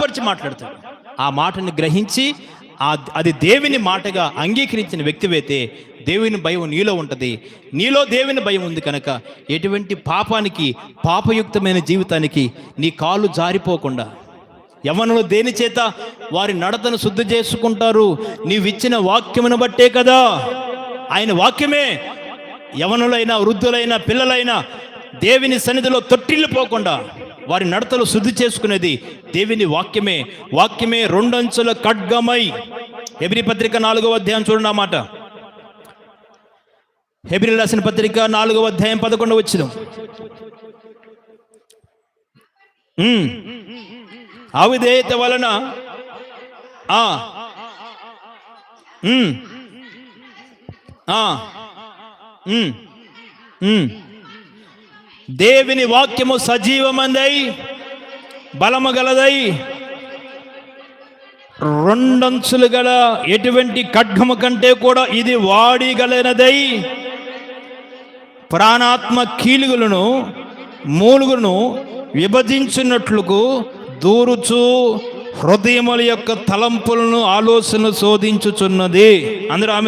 బలపరిచి మాట్లాడతాడు. ఆ మాటని గ్రహించి అది దేవుని మాటగా అంగీకరించిన వ్యక్తివైతే దేవుని భయం నీలో ఉంటుంది. నీలో దేవుని భయం ఉంది కనుక ఎటువంటి పాపానికి, పాపయుక్తమైన జీవితానికి నీ కాళ్ళు జారిపోకుండా, యవ్వనులు దేని చేత వారి నడతను శుద్ధి చేసుకుంటారు? నీవిచ్చిన వాక్యమును బట్టే కదా. ఆయన వాక్యమే యవ్వనులైనా, వృద్ధులైనా, పిల్లలైనా దేవుని సన్నిధిలో తొట్టిల్లిపోకుండా వారి నడతలు శుద్ధి చేసుకునేది దేవుని వాక్యమే. వాక్యమే రెండంచుల ఖడ్గమై. హెబ్రీ పత్రిక 4వ అధ్యాయం చూడండి ఆ మాట. హెబ్రీ రాసిన పత్రిక 4వ అధ్యాయం 11వ వచనం. అవిధేయత వలన దేవుని వాక్యము సజీవమందై బలము గలదై రెండంచులు గల ఎటువంటి ఖడ్గము కంటే కూడా ఇది వాడిగలనదై ప్రాణాత్మ కీలుగులను మూలుగును విభజించినట్లుకు దూరుచు హృదయముల యొక్క తలంపులను ఆలోచన శోధించుచున్నది. అందరూ ఆమె